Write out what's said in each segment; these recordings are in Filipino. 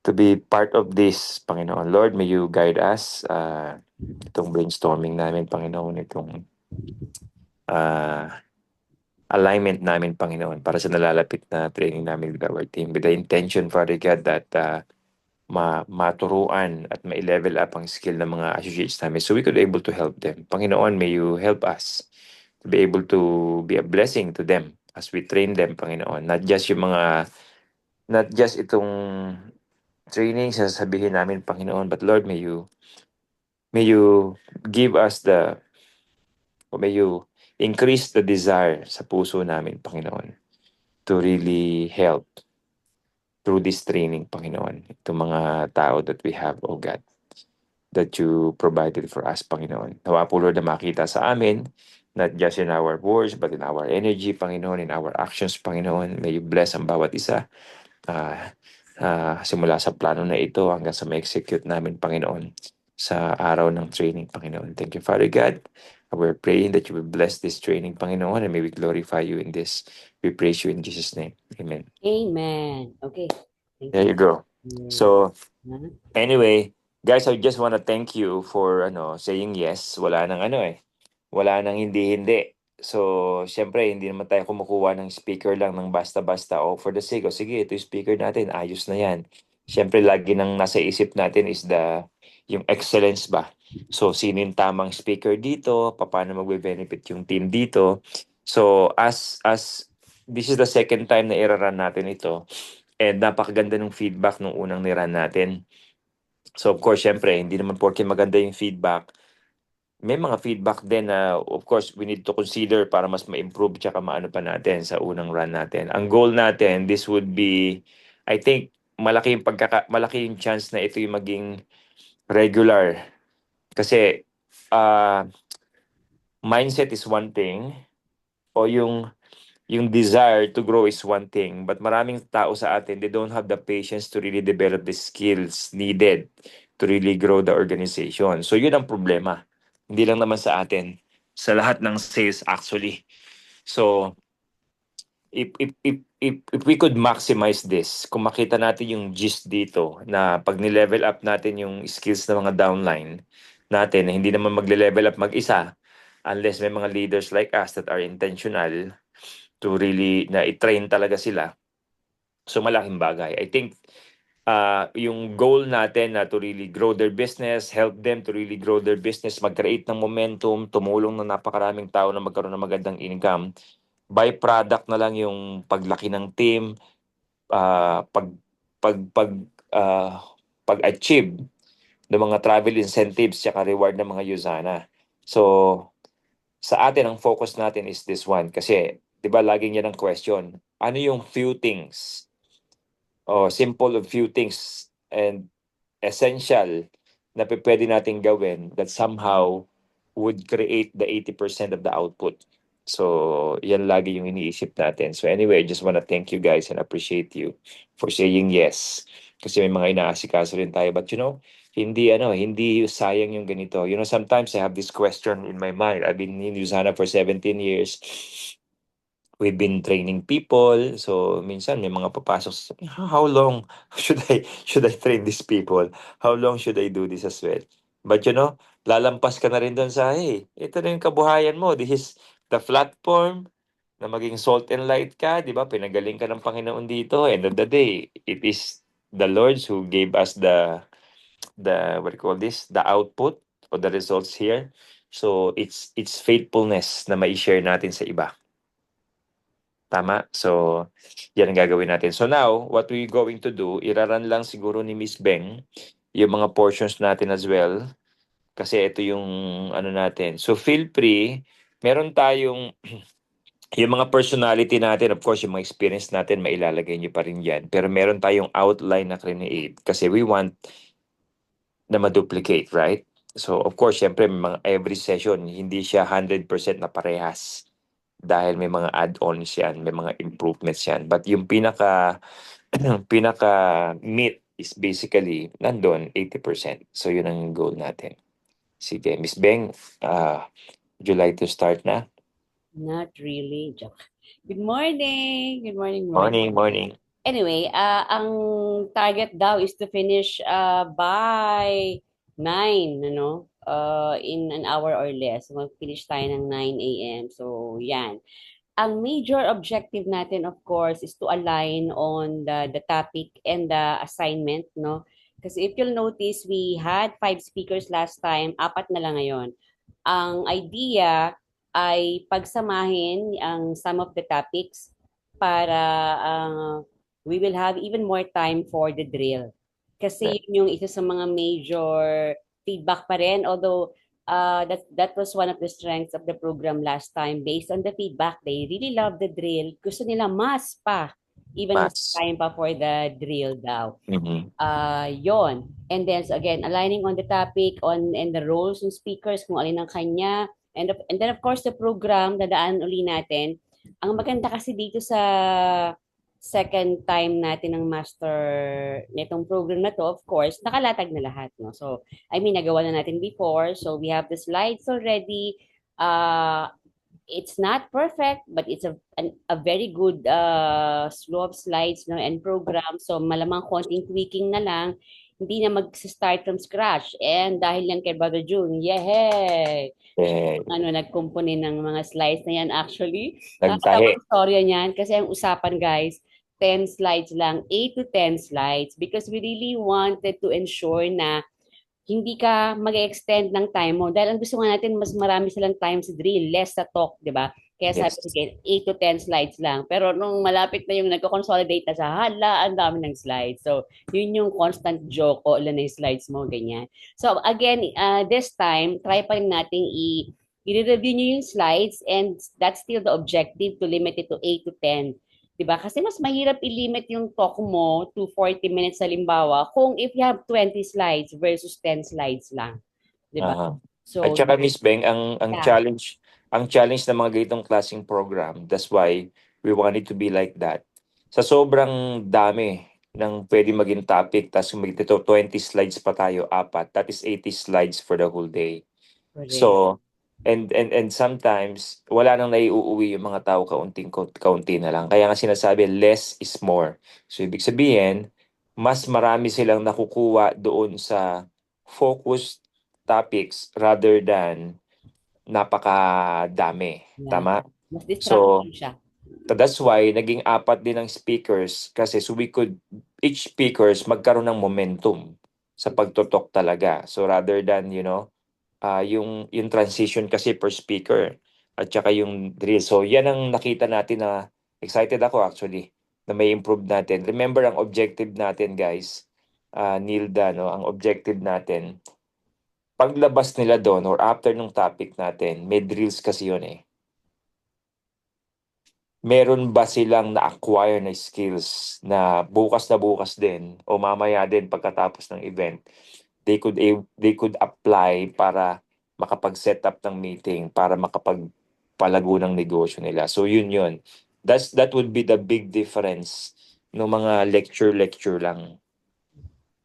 to be part of this, Panginoon. Lord, may you guide us, itong brainstorming namin, Panginoon, itong alignment namin, Panginoon, para sa nalalapit na training namin with our team, with the intention, Father God, that maturuan at ma-level up ang skill ng mga associates namin so we could able to help them. Panginoon, may you help us to be able to be a blessing to them as we train them, Panginoon. Not just itong training sa sasabihin namin, Panginoon, but Lord, may you give us may you increase the desire sa puso namin, Panginoon, to really help through this training, Panginoon, itong mga tao that we have, oh God, that you provided for us, Panginoon. Nawa po, Lord, na makita sa amin, not just in our words, but in our energy, Panginoon, in our actions, Panginoon. May you bless ang bawat isa. Simula sa plano na ito hanggang sa ma-execute namin, Panginoon, sa araw ng training, Panginoon. Thank you, Father God. We're praying that you will bless this training, Panginoon, and may we glorify you in this. We praise you in Jesus' name. Amen. Amen. Okay. Thank There you go. you. So, Huh? anyway, guys, I just want to thank you for saying yes. Wala nang hindi-hindi. So, syempre, hindi naman tayo kumukuha ng speaker lang ng basta-basta. O for the sake, o sige, ito yung speaker natin, ayos na yan. Syempre, lagi nang nasa isip natin is yung excellence ba? So, sino yung tamang speaker dito? Paano magbe-benefit yung team dito? So, as this is the second time na iraran natin ito, and napakaganda ng feedback nung unang niran natin. So, of course, syempre, hindi naman porke maganda yung feedback, may mga feedback din na of course we need to consider para mas ma-improve tsaka maano pa natin sa unang run natin. Ang goal natin, this would be, I think, malaki yung chance na ito yung maging regular. Kasi mindset is one thing, o yung desire to grow is one thing, but maraming tao sa atin, they don't have the patience to really develop the skills needed to really grow the organization. So yun ang problema. Hindi lang naman sa atin, sa lahat ng sales actually. So if we could maximize this, kung makita natin yung gist dito na pag ni-level up natin yung skills ng mga downline natin, na hindi naman magle-level up mag-isa unless may mga leaders like us that are intentional to really na i-train talaga sila. So malaking bagay. I think yung goal natin na to really grow their business, help them to really grow their business, mag-create ng momentum, tumulong ng napakaraming tao na magkaroon ng magandang income. Byproduct na lang yung paglaki ng team, pag-achieve ng mga travel incentives tsaka reward ng mga Usana. So, sa atin, ang focus natin is this one. Kasi, di ba, laging yan ang question. Ano yung few things? Simple of few things and essential na pwede natin gawin that somehow would create the 80% of the output. So, yan lagi yung iniisip natin. So anyway, I just wanna thank you guys and appreciate you for saying yes. Kasi may mga inaasikaso rin tayo. But hindi sayang yung ganito. Sometimes I have this question in my mind. I've been in Usana for 17 years. We've been training people. So, minsan may mga papasok sa how long should I train these people? How long should I do this as well? But lalampas ka na rin doon sa, hey, ito na yung kabuhayan mo. This is the platform na maging salt and light ka, di ba? Pinagaling ka ng Panginoon dito. End of the day, it is the Lord who gave us what do you call this? The output or the results here. So, it's faithfulness na mai-share natin sa iba. Tama? So, yan ang gagawin natin. So now, what we're going to do, iraran lang siguro ni Miss Beng yung mga portions natin as well. Kasi ito yung ano natin. So feel free, meron tayong yung mga personality natin, of course, yung mga experience natin, mailalagay nyo pa rin yan. Pero meron tayong outline na create kasi we want na ma-duplicate, right? So, of course, syempre, every session, hindi siya 100% na parehas dahil may mga add-ons yan, may mga improvements yan. But yung pinaka meat is basically nandun 80%. So yun ang goal natin. Sige, Miss Beng, would you like to start na? Not really. Joke. Good morning. Good morning, Morning, morning. Anyway, ang target daw is to finish by 9, ano? In an hour or less. Mag-finish tayo ng 9 a.m. So, yan. Ang major objective natin, of course, is to align on the topic and the assignment, no? Kasi if you'll notice, we had 5 speakers last time, 4 na lang ngayon. Ang idea ay pagsamahin ang some of the topics para we will have even more time for the drill. Kasi yun yung isa sa mga major feedback pa rin. Although that was one of the strengths of the program last time. Based on the feedback, they really love the drill. Gusto nila mas pa. Even mas Mas. time pa for the drill daw. Mhm. Yon. And then so again, aligning on the topic on and the roles ng speakers, kung alin ang kanya. And then of course the program, dadaan uli natin. Ang maganda kasi dito sa second time natin ng master nitong program na to, of course, nakalatag na lahat, no? So, I mean, nagawa na natin before. So, we have the slides already. Uh, it's not perfect, but it's a very good flow of slides, no, and program. So malamang konting tweaking na lang, hindi na mag-start from scratch. And dahil yan kay Brother June, yehey! Eh, Nagkumpuni ng mga slides na yan actually. Nakakatawa nagtahi. ang storya niyan kasi ang usapan guys, 10 slides lang, 8 to 10 slides because we really wanted to ensure na hindi ka mag-extend ng time mo. Dahil ang gusto nga natin, mas marami silang time sa drill, less sa talk, di ba? Kaya sabi, Yes. sige, 8 to 10 slides lang. Pero nung malapit na yung nagko-consolidate na siya, hala, ang dami ng slides. So, yun yung constant joke, o ilan na yung slides mo, ganyan. So, again, this time, try pa rin natin i-review nyo yung slides and that's still the objective to limit it to 8 to 10. 'Di ba? Kasi mas mahirap i-limit yung talk mo to 40 minutes halimbawa kung if you have 20 slides versus 10 slides lang, 'di ba? Aha. At So, saka Miss Beng, ang yeah, challenge ng mga ganitong klaseng program, that's why we want it to be like that. Sa sobrang dami ng pwede maging topic, tapos magtito 20 slides pa tayo, apat, that is 80 slides for the whole day. correct. So, and sometimes wala nang naiuuwi yung mga tao, kaunti na lang. Kaya nga sinasabi less is more. So ibig sabihin, mas marami silang nakukuha doon sa focused topics rather than napakadami. Yeah. Tama? Mas So, distracting siya. that's why naging apat din ang speakers kasi so we could each speakers magkaroon ng momentum sa pagtotok talaga. So rather than, yung transition kasi per speaker at saka yung drill. So yan ang nakita natin na excited ako actually na may improve natin. Remember ang objective natin guys, Nilda, no? Ang objective natin, paglabas nila doon or after nung topic natin, may drills kasi yun eh. Meron ba silang na-acquire na skills na bukas din o mamaya din pagkatapos ng event they could apply para makapag-set up ng meeting, para makapagpalago ng negosyo nila. So yun. That would be the big difference ng mga lecture lang.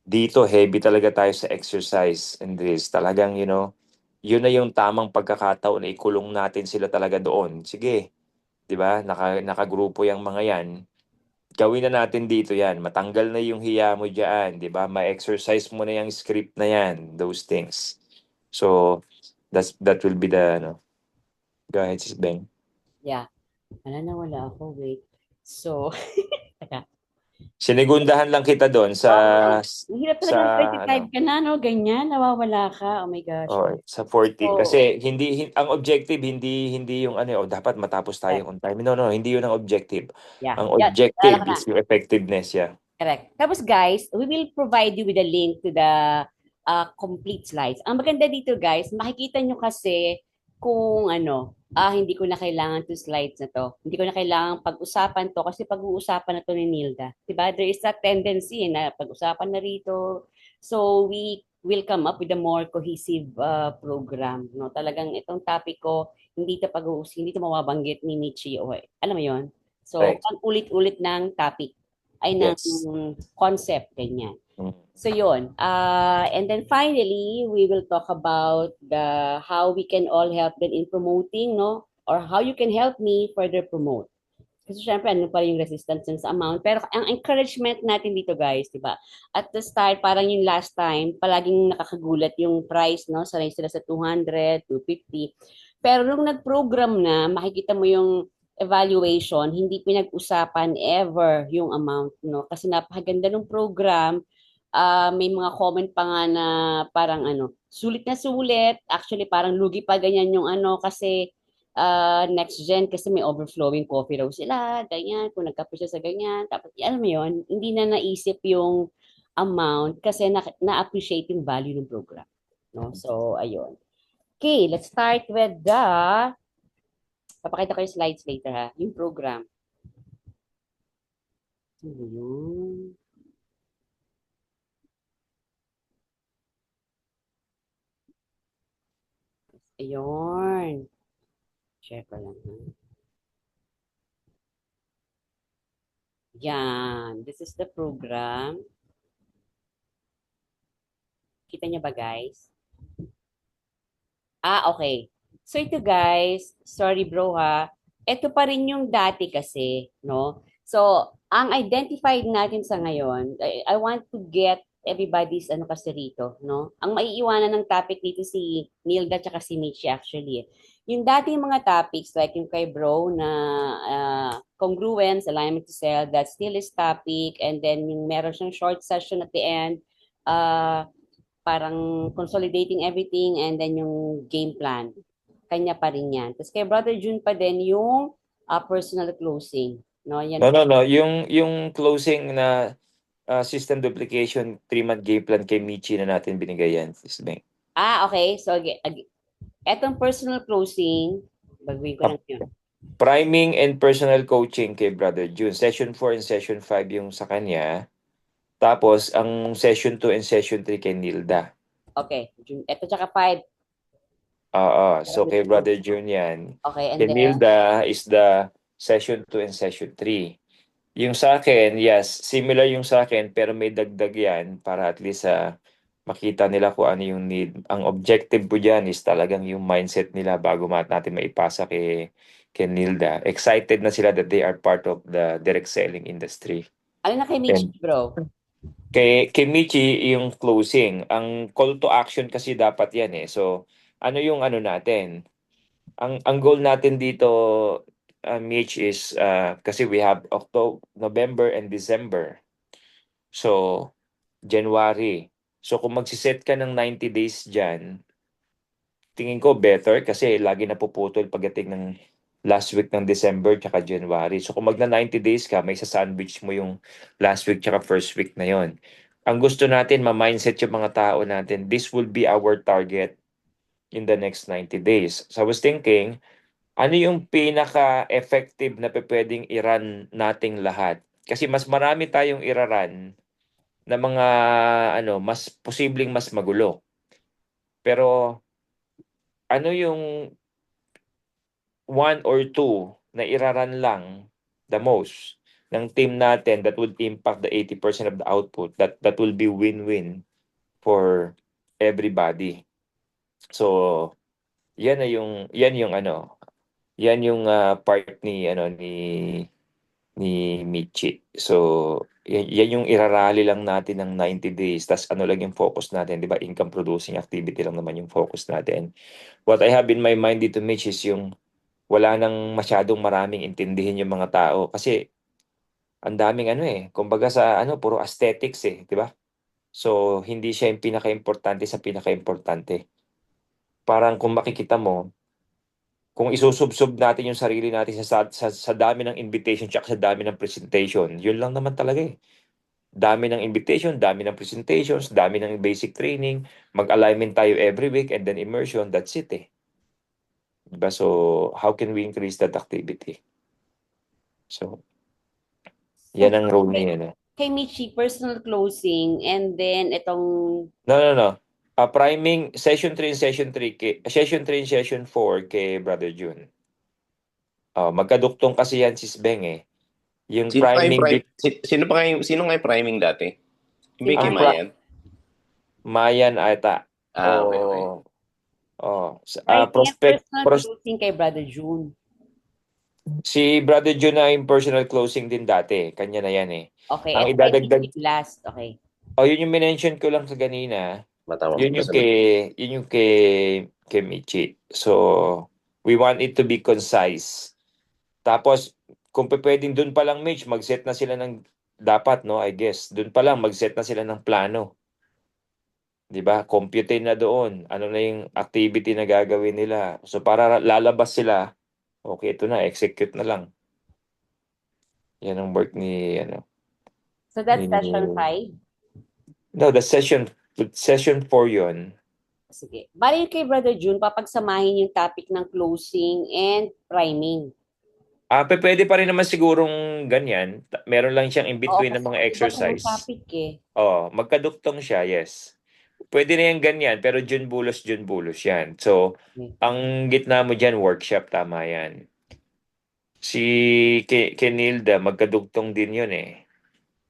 Dito heavy talaga tayo sa exercise and drills. Talagang, yun na yung tamang pagkakataon na ikulong natin sila talaga doon. Sige, 'di ba? Nakagrupo yung mga yan. Gawin na natin dito yan. Matanggal na yung hiya mo diyan, 'di ba? Ma-exercise mo na yung script na yan, those things. So, that will be the Go ahead, Sis Beng. Yeah. Wala ako, wait. So, teka. Sinigundahan lang kita doon sa Wow, ang hirap sa talagang ano, 35 ka na, no? Ganyan, nawawala ka. Oh my gosh. sa 40 So, kasi ang objective hindi yung dapat matapos tayo correct. on time. No, hindi yun ang objective. Yeah. Ang Yeah, naalala objective ko na. is yung effectiveness, yeah. Correct. Tapos guys, we will provide you with a link to the complete slides. Ang maganda dito guys, makikita nyo kasi kung hindi ko na kailangan to slides na to. Hindi ko na kailangan pag-usapan to kasi pag-uusapan na to ni Nilda. Diba? There is a tendency na pag-usapan na rito. So we will come up with a more cohesive program. No? Talagang itong topic ko, hindi to mababanggit ni Nietzsche. O, alam mo yon. So, Correct. pag ulit-ulit ng topic ay ng Yes. concept, ganyan. Mm. So yun. And then finally, we will talk about the how we can all help them in promoting, no? Or how you can help me further promote. Kasi syempre, ano pa yung resistance dun sa amount. Pero ang encouragement natin dito, guys, di ba? At the start, parang yung last time, palaging nakakagulat yung price, no? Sanay sila sa 200, 250. Pero nung nag-program na, makikita mo yung evaluation, hindi pinag-usapan ever yung amount, no? Kasi napakaganda ng program. May mga comment pa nga na parang ano, sulit na sulit. Actually, parang lugi pa ganyan yung ano, kasi next gen kasi may overflowing coffee raw sila, ganyan, kung nagkape siya sa ganyan. Tapos, alam mo yun, hindi na naisip yung amount kasi na-appreciate yung value ng program. No? So, ayun. Okay, let's start with papakita ko yung slides later ha, yung program. Ayun. Ayun. Share ko lang. Ha? Yan. This is the program. Kita niyo ba, guys? Okay. So ito guys, sorry bro ha. Ito pa rin yung dati kasi, no? So, ang identified natin sa ngayon, I want to get everybody's ano kasi rito, no? Ang maiiwanan ng topic dito si Nilda tsaka si Michi actually. Yung dating mga topics like yung kay bro na congruence, alignment to sell, that still is topic, and then yung meron siyang short session at the end, uh, parang consolidating everything and then yung game plan. Kanya pa rin yan. Tapos kay Brother June pa din yung personal closing. No, yan No, pa. no, no. Yung closing na system duplication 3-month game plan kay Michi na natin binigay yan, Sis Beng. Okay. So, etong personal closing, baguhin ko Ah, lang yun. priming and personal coaching kay Brother June. Session 4 and Session 5 yung sa kanya. Tapos, ang Session 2 and Session 3 kay Nilda. Okay. June, eto tsaka 5. Oo. So, kay Brother June yan. Okay, and Kay then, Nilda is the Session 2 and Session 3. Yung sa akin, yes, similar yung sa akin, pero may dagdag yan para at least makita nila kung ano yung need. Ang objective po dyan is talagang yung mindset nila bago natin maipasa kay Nilda. Excited na sila that they are part of the direct selling industry. ano na kay Michi, And bro? kay Michi, yung closing, ang call to action kasi dapat yan eh. So, ano yung ano natin? Ang goal natin dito, Mitch, is kasi we have October, November, and December. So, January. So, kung magsiset ka ng 90 days dyan, tingin ko better kasi lagi napuputol pagdating ng last week ng December tsaka January. So, kung magna 90 days ka, may sa-sandwich mo yung last week tsaka first week na yon. Ang gusto natin, ma-mindset yung mga tao natin, this will be our target in the next 90 days. So, I was thinking, ano yung pinaka-effective na pwedeng i-run nating lahat? Kasi mas marami tayong i-run na mga mas posibleng mas magulo. Pero ano yung one or two na iraran lang the most ng team natin that would impact the 80% of the output, that will be win-win for everybody. So, yan yung part ni Michi. So, yan yung irarally lang natin ng 90 days. Tas ano lang yung focus natin, di ba? Income producing activity lang naman yung focus natin. What I have in my mind dito, Mitch, is yung wala nang masyadong maraming intindihin yung mga tao. Kasi ang daming kumbaga sa puro aesthetics di ba? So, hindi siya yung pinaka-importante sa pinaka-importante. Parang kung makikita mo, kung isusubsob natin yung sarili natin sa dami ng invitation tsaka sa dami ng presentation, yun lang naman talaga eh. Dami ng invitation, dami ng presentations, dami ng basic training, mag-alignment tayo every week and then immersion, that's it eh. Diba? So, how can we increase that activity? So, So, yan ang role niya. kay Michi, personal closing, and then itong, No, no, no. Priming, session 3 and session 3, session 3 and session 4 kay Brother June. Magkaduktong kasi yan sis Beng eh. Yung Sino pa yung priming, sino nga yung priming dati? Yung si Becky ang Maya. Mayan? Mayan ata. Okay, okay. Oh, Writing and prospect, personal closing kay Brother June. Si Brother Jun na yung personal closing din dati. Kanya na yan eh. Okay, Ang ito kay idadagdag, Mitchie last. Okay. yun yung minention ko lang sa kanina. Matama Yun yung masagot. kay Michi. So, we want it to be concise. Tapos, kung pwedeng dun pa lang, Mitch, mag-set na sila ng, dapat, no, I guess, dun pa lang, mag-set na sila ng plano. Di ba? Compute na doon. Ano na yung activity na gagawin nila. So, para lalabas sila, okay, ito na, execute na lang. Yan ang work ni, So that's ni, session 5. no, the session 4 yun. Sige. Bali kay Brother June, papagsamahin yung topic ng closing and priming. Pwede pa rin naman sigurong ganyan. Meron lang siyang in Oo, between ng kasi mga iba-ibang exercise. topic eh. Magkaduktong siya, yes. Pwede na yung ganyan, pero June bulos yan. So, Okay. ang gitna mo dyan, workshop, tama yan. Si kay Nilda, magkaduktong din yun eh.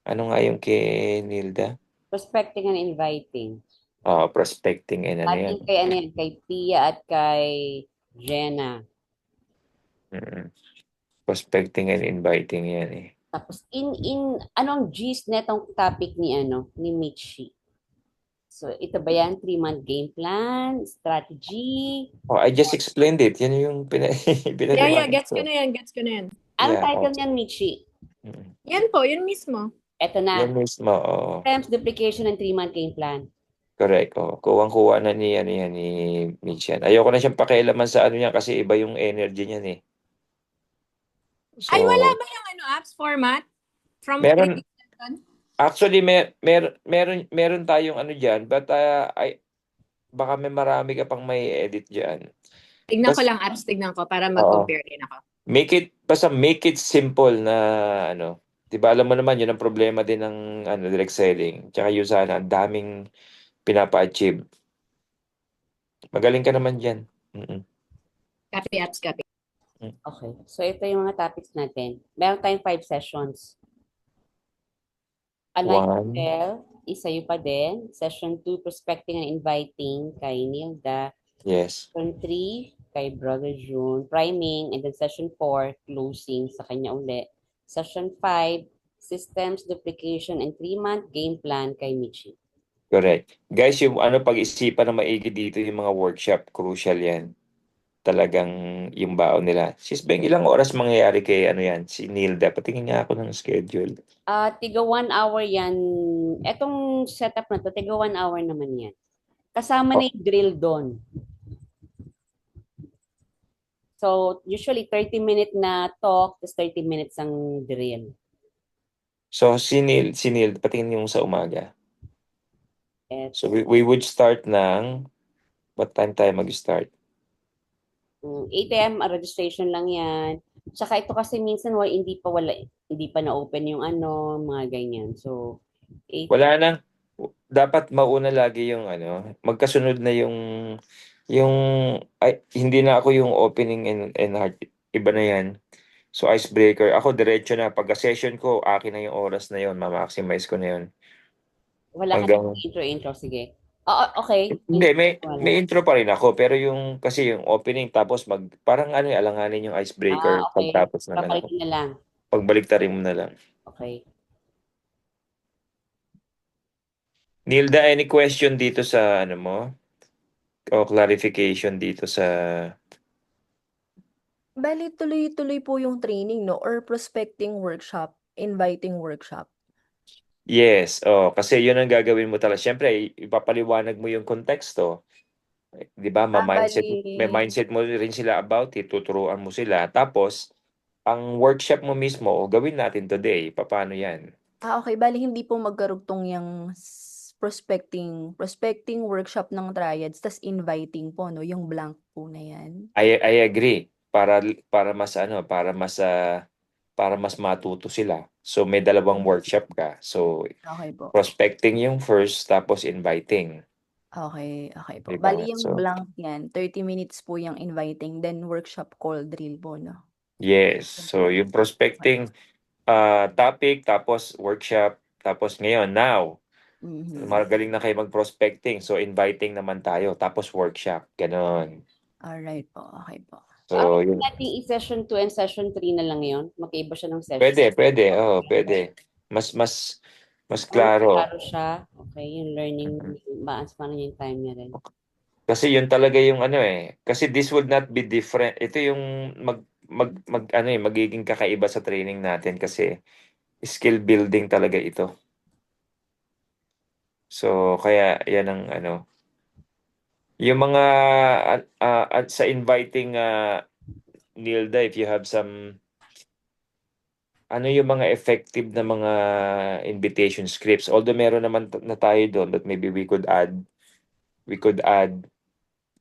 Ano nga yung kay Nilda? Prospecting and inviting. Prospecting and ano yan. Ating kay ano yan, kay Pia at kay Jenna. Mm. Prospecting and inviting yan eh. Tapos anong gist netong topic ni Michi? So ito ba yan 3-month game plan, strategy? I just explained it. Yan yung Yeah, pinaliwanag gets ko. ko na yan, gets ko na yan. Anong Yeah, title niyan, Michi? Mm. Yan po, yun mismo. Ito na. Yan mismo, Attempts, duplication, and 3-month game plan. correct. Kuwang-kuha na ni Mitch yan. Ayoko na siyang pakialaman sa ano niya kasi iba yung energy niyan eh. So, Ay, wala ba yung apps format? From meron, previous session? actually, meron tayong ano dyan, but baka may marami ka pang may edit dyan. Tignan ko Bas- lang apps, tignan ko para mag-compare din ako. Basta make it simple na ano. Diba, alam mo naman, yun ang problema din ng direct selling. Tsaka yun sana, ang daming pinapa-achieve. Magaling ka naman dyan. Mm-mm. Copy apps, copy. Okay. So ito yung mga topics natin. Meron tayong 5 sessions. Align to One. sell, isa yun pa din. Session 2, prospecting and inviting kay Nilda. Yes. Session 3, kay Brother June. Priming. And then session 4, closing sa kanya uli. Session 5, systems, duplication, and 3-month game plan kay Michi. Correct. Guys, yung pag-isipan na maigi dito yung mga workshop, crucial yan. Talagang yung baon nila. Sis Beng, ilang oras mangyayari kay yan, si Nilda? Patingin niya ako ng schedule. Tiga 1 hour yan. Etong setup na to, tiga 1 hour naman yan. Kasama na yung drill doon. So, usually 30-minute na talk, tapos 30 minutes ang drill. So, si Nilda, patingin yung sa umaga. So, Eto. we would start ng, what time tayo mag-start? 8 a.m. registration lang yan. Tsaka ito kasi minsan hindi pa na-open yung mga ganyan. So, 8 Wala nang, dapat mauna lagi yung magkasunod na hindi na ako yung opening and heart, iba na yan. So, icebreaker. Ako, diretso na. Pagka-session ko, akin na yung oras na yun. Ma-maximize ko na yun. wala ka Hanggang, intro. Sige. Okay. hindi, Wala. may intro pa rin ako. Pero kasi yung opening, tapos parang alanganin yung icebreaker Okay. pagtapos ng Papalitin na lang. Pagbaliktarin mo na lang. Okay. Nilda, any question dito sa mo? O clarification dito sa... Bali, tuloy-tuloy po yung training, no? Or prospecting workshop, inviting workshop. Yes, kasi yun ang gagawin mo talaga. Siyempre, ipapaliwanag mo yung konteksto. Di ba? May mindset mo rin sila about it. Tuturuan mo sila. Tapos, ang workshop mo mismo, gawin natin today. Paano yan? Okay. Bali, hindi po magkarugtong yung prospecting workshop ng triads, tas inviting po, no? Yung blank po na yan. I agree. Para mas para mas matuto sila. So, may dalawang workshop ka. So, Okay po. prospecting yung first, tapos inviting. Okay po. Diba? Bali, yung So, blank yan, 30 minutes po yung inviting, then workshop call drill po, no? yes. So, yung prospecting topic, tapos workshop, tapos ngayon, now, magaling na kayo mag-prospecting. So, inviting naman tayo, tapos workshop. Ganon. Alright po. Okay po. So, So, yun. Nating i-session 2 and session 3 na lang yon. Magkaiba siya ng session. Pwede. Oo, pwede. Mas klaro. Klaro siya. Okay, yung learning, paano yung time niya rin. Kasi yun talaga yung ano eh. Kasi this would not be different. Ito yung magiging kakaiba sa training natin kasi skill building talaga ito. So, kaya yan ang ano. Yung mga at sa inviting Nilda, if you have some ano yung mga effective na mga invitation scripts. Although meron naman na tayo doon, but maybe we could add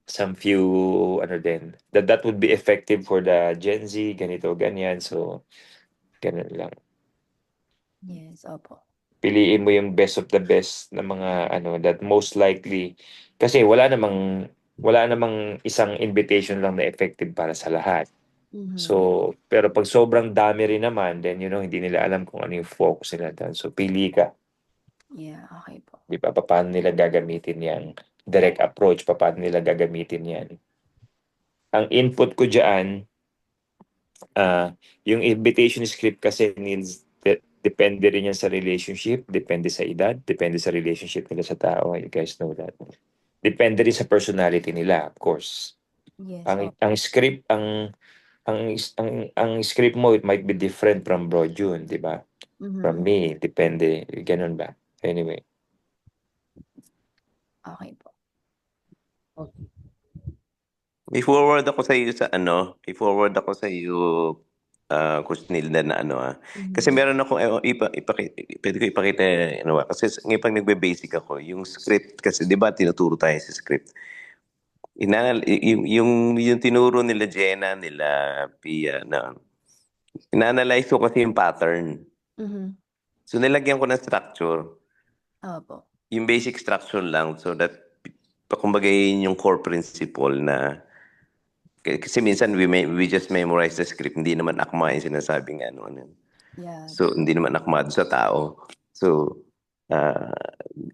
some few ano din. That would be effective for the Gen Z, ganito, ganyan. So, ganun lang. Yes, opo. Piliin mo yung best of the best na mga ano that most likely kasi wala namang isang invitation lang na effective para sa lahat. Mhm. So, pero pag sobrang dami rin naman, then hindi nila alam kung ano yung focus nila doon. So, pili ka. Yeah, okay po. Di ba? Paano nila gagamitin yan? Direct approach, paano nila gagamitin yan? Ang input ko dyan, yung invitation script kasi needs, depende rin yan sa relationship, depende sa edad, depende sa relationship nila sa tao. You guys know that. Depende rin sa personality nila, of course. Yes, Ang script, ang script mo, it might be different from Bro June, di ba? From Mhm. me, depende. Ganun ba? Anyway. Okay po. Okay. I-forward ako sa iyo Coach Nilda na Kasi Mhm. meron ako pwede ko ipakita kasi ngayon pag nagbe-basic ako, yung script kasi 'di ba tinuturo tayo sa script. Yung tinuro nila Jenna, nila Pia na inanalyze ko kasi yung pattern. Mhm. So nilagyan ko ng structure. Opo. Yung basic structure lang so that kumbaga yun yung core principle na kasi minsan we just memorize the script, hindi naman akma yung sinasabing ano. Yeah. So hindi naman akma doon sa tao. So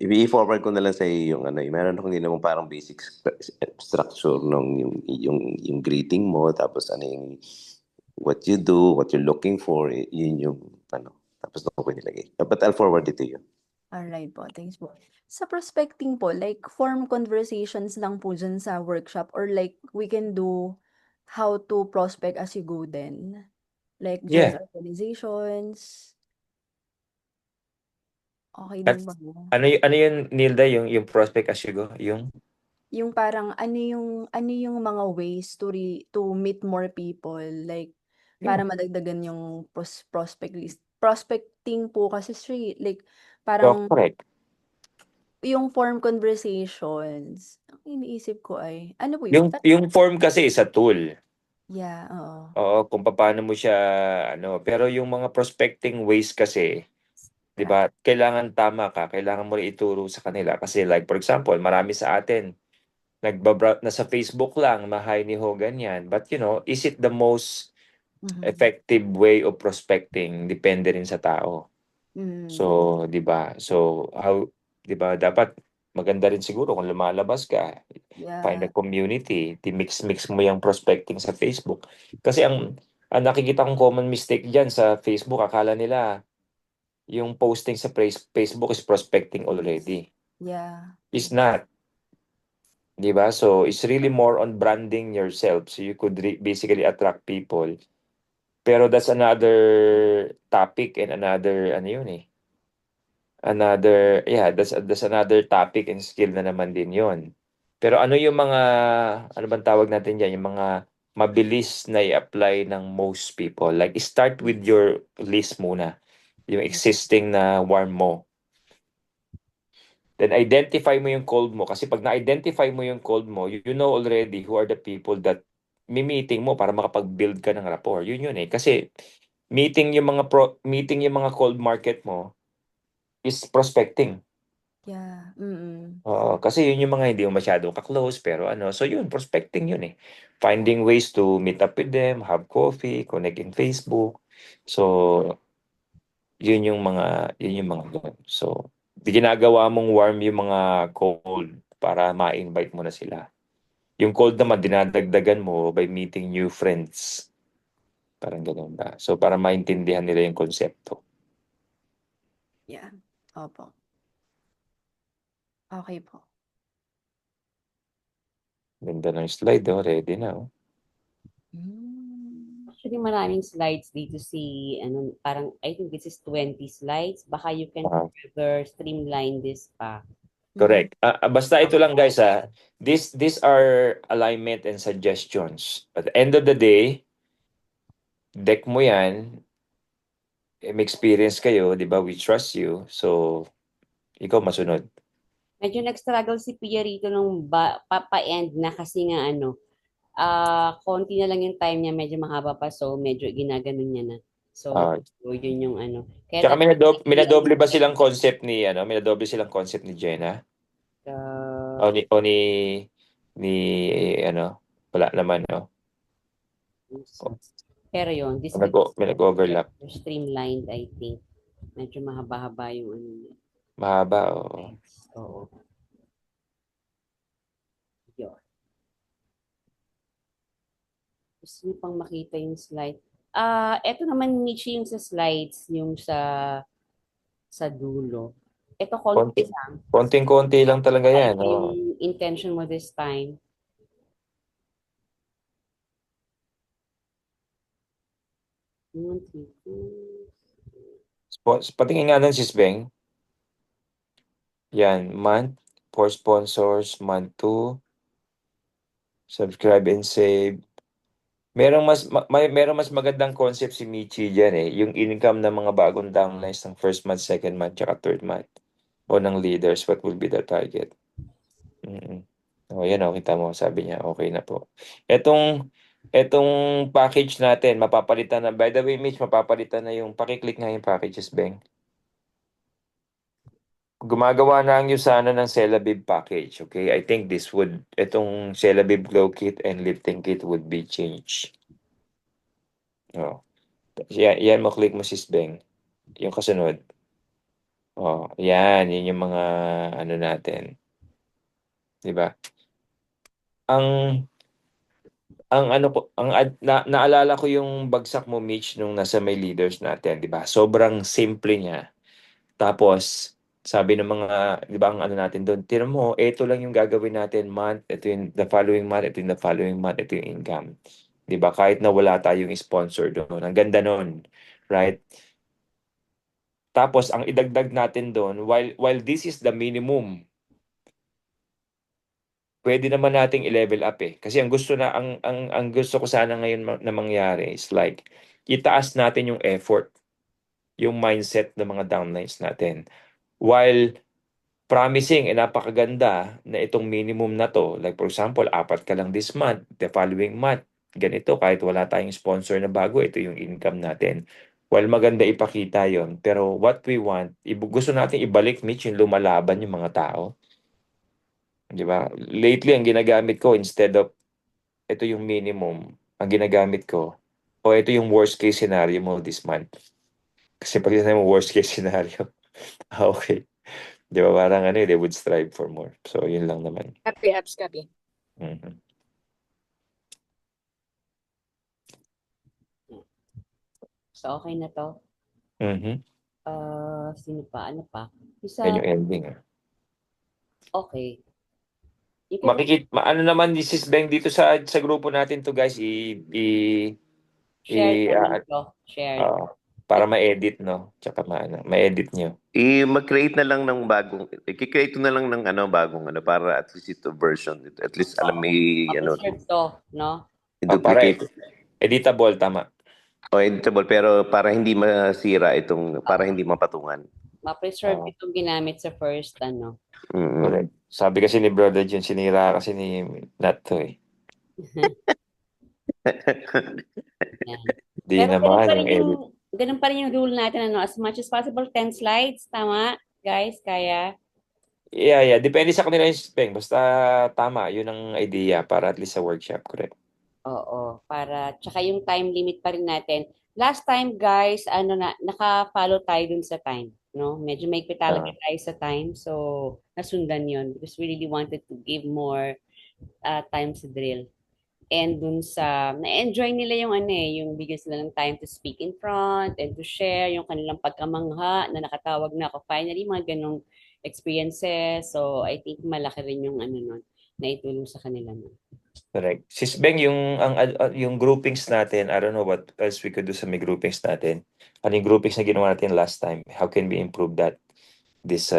i-forward ko na lang sa iyo yung meron akong ginawang parang basic structure ng yung greeting mo tapos yung what you do, what you're looking for, yun yung tapos doon ko nilagay. But I'll forward it to you. Alright po, thanks po. Sa prospecting po, like form conversations lang po dyan sa workshop or like we can do how to prospect as you go din? Like join Yeah. organizations? Okay At din ba po? ano yun, Nilda, yung prospect as you go? Yung parang ano yung mga ways to meet more people like para madagdagan yung prospect list. Prospecting po kasi like parang correct. yung form conversations. Ang iniisip ko ay ano po yun? Yung form kasi is a tool. Yeah, oo. Oo, kung paano mo siya pero yung mga prospecting ways kasi, 'di ba? Kailangan tama ka, kailangan mo rin ituro sa kanila kasi like for example, marami sa atin nasa Facebook lang, mahay ni Ho ganyan. But is it the most Mhm. effective way of prospecting? Depende rin sa tao. So, Mm. 'di ba? So, 'di ba dapat maganda rin siguro kung lumalabas ka, find a Yeah. community, mix mo yung prospecting sa Facebook. Kasi ang nakikita kong common mistake diyan sa Facebook, akala nila yung posting sa Facebook is prospecting already. Yeah. It's not, 'di ba? So, it's really more on branding yourself so you could basically attract people. Pero that's another topic and another that's another topic and skill na naman din yon. Pero ano yung mga, ano bang tawag natin dyan, yung mga mabilis na i-apply ng most people. Like, start with your list muna. Yung existing na warm mo. Then, identify mo yung cold mo. Kasi pag na-identify mo yung cold mo, you know already who are the people that meeting mo para makapag-build ka ng rapport. Yun eh. Kasi, meeting yung mga cold market mo is prospecting. Yeah. Mm. Oo, kasi yun yung mga hindi mo masyadong ka-close pero so yun prospecting yun eh. Finding ways to meet up with them, have coffee, connect in Facebook. So yun yung mga ganun. So ginagawa mong warm yung mga cold para ma-invite mo na sila. Yung cold naman, dinadagdagan mo by meeting new friends. Parang ganun ba? So, para maintindihan nila yung konsepto. Yeah. Opo. Okay po. Ganda ng slide, oh. Ready na, oh. Actually, maraming slides dito ano, parang, I think this is 20 slides. Baka you can Ah. further streamline this pa. Correct. Basta ito lang, guys, these are alignment and suggestions. At the end of the day, deck mo yan, may experience kayo, di ba? We trust you. So, ikaw masunod. Medyo nag-struggle si Pia rito nung pa-end na kasi nga ano, konti na lang yung time niya, medyo mahaba pa, so medyo ginaganon niya na. So, Ah. yun yung ano. Kaya Tsaka dapat may nadoble ba silang concept ni, may nadoble silang concept ni Jenna? O ni, ano, wala naman, no? Pero yun, this May nag-overlap. streamlined, I think. Medyo mahaba-haba yung ano niya. Mahaba, oo. Oo. Yun. Gusto niyo pang makita yung slide. Eto naman, Michi, yung sa slides, yung sa dulo. Ito, konti lang. Konting-konti lang talaga yan. Ano yung intention mo this time? Patingin nga ng Sis Beng. Yan, month for sponsors, month 2. Subscribe and save. Merong mas magandang concept si Michi diyan eh, yung income ng mga bagong downlines ng first month, second month, tsaka third month. O ng leaders, what will be the target? O yan o, kita mo, sabi niya, okay na po. Etong package natin, mapapalitan na, by the way, Mitch, mapapalitan na yung, pakiclick nga yung packages, Beng. Gumagawa na ang Usana ng Celebib package, okay? I think itong Celebib Glow Kit and Lifting Kit would be changed. Oh. Yan mo, click mo, Sis Beng. Yung kasunod. Oh, yan yung mga ano natin. 'Di ba? Naalala ko yung bagsak mo, Mitch, nung nasa may leaders natin, 'di ba? Sobrang simple niya. Tapos sabi ng mga, 'di ba, ang ano natin doon, tira mo, ito lang yung gagawin natin month, ito yung the following month, ito yung the following month, ito yung income. 'Di ba? Kahit na wala tayong sponsor doon. Ang ganda noon, right? Tapos ang idagdag natin doon, while this is the minimum, pwede naman nating i-level up eh. Kasi ang gusto ko sana ngayon na mangyari is like itaas natin yung effort, yung mindset ng mga downlines natin. While promising napakaganda na itong minimum na to, like for example, 4 ka lang this month, the following month, ganito, kahit wala tayong sponsor na bago, ito yung income natin. While maganda ipakita yon, pero what we want, gusto natin ibalik, Mitch, yung lumalaban yung mga tao. Di ba? Lately, ang ginagamit ko, instead of ito yung minimum, ang ginagamit ko, o ito yung worst case scenario mo this month. Kasi pag sinabi mo worst case scenario, okay. Di ba, parang they would strive for more. So, yun lang naman. Copy, apps, copy. Mhm. So, okay na to. Mhm. Sino pa? Ano pa? Yan yung ending. Okay. You can Ano naman ni Sis Beng dito sa grupo natin to, guys, share naman to. Share. para ma-edit, no? Tsaka ma-edit nyo. Mag-create na lang ng bagong, i-create na lang ng bagong para at least ito version. At least alam may Mag-serve to, no? duplicate. Editable, tama. O editable, pero para hindi masira para hindi mapatungan. Ma-preserve itong ginamit sa first, ano. Correct. Sabi kasi ni Brother Jun, sinira kasi ni Nat to eh. Yan. Di Pero naman yung edit. ganun pa rin yung rule natin, ano, as much as possible, 10 slides, tama? Guys, kaya? Yeah. Depende sa kanila yung spec. Basta tama, yun ang idea para at least sa workshop, correct? Oo, tsaka yung time limit pa rin natin. Last time, guys, naka-follow tayo dun sa time, no? Medyo may talaga tayo sa time, so nasundan yon because we really wanted to give more times drill. And dun sa, na-enjoy nila yung yung bigyan sila ng time to speak in front and to share yung kanilang pagkamangha na nakatawag na ako finally, mga ganong experiences. So, I think malaki rin yung nun, naitulong sa kanila nun. Correct. Sis Beng, yung groupings natin, I don't know what else we could do sa may groupings natin. Ano yung groupings na ginawa natin last time? How can we improve that? This,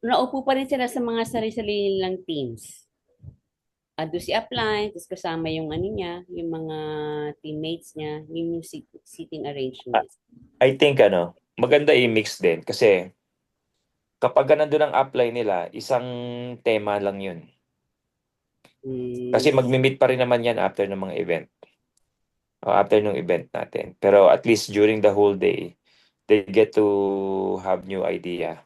Naupo pa rin sila sa mga sarili-sarili nilang teams. Ando si upline, tapos kasama yung niya, yung mga teammates niya, yung seating arrangement. I think, maganda i-mix din. Kasi, kapag nandun ang upline nila, isang tema lang yun. Kasi magmi-meet pa rin naman yan after ng mga event. O after ng event natin. Pero at least during the whole day, they get to have new idea.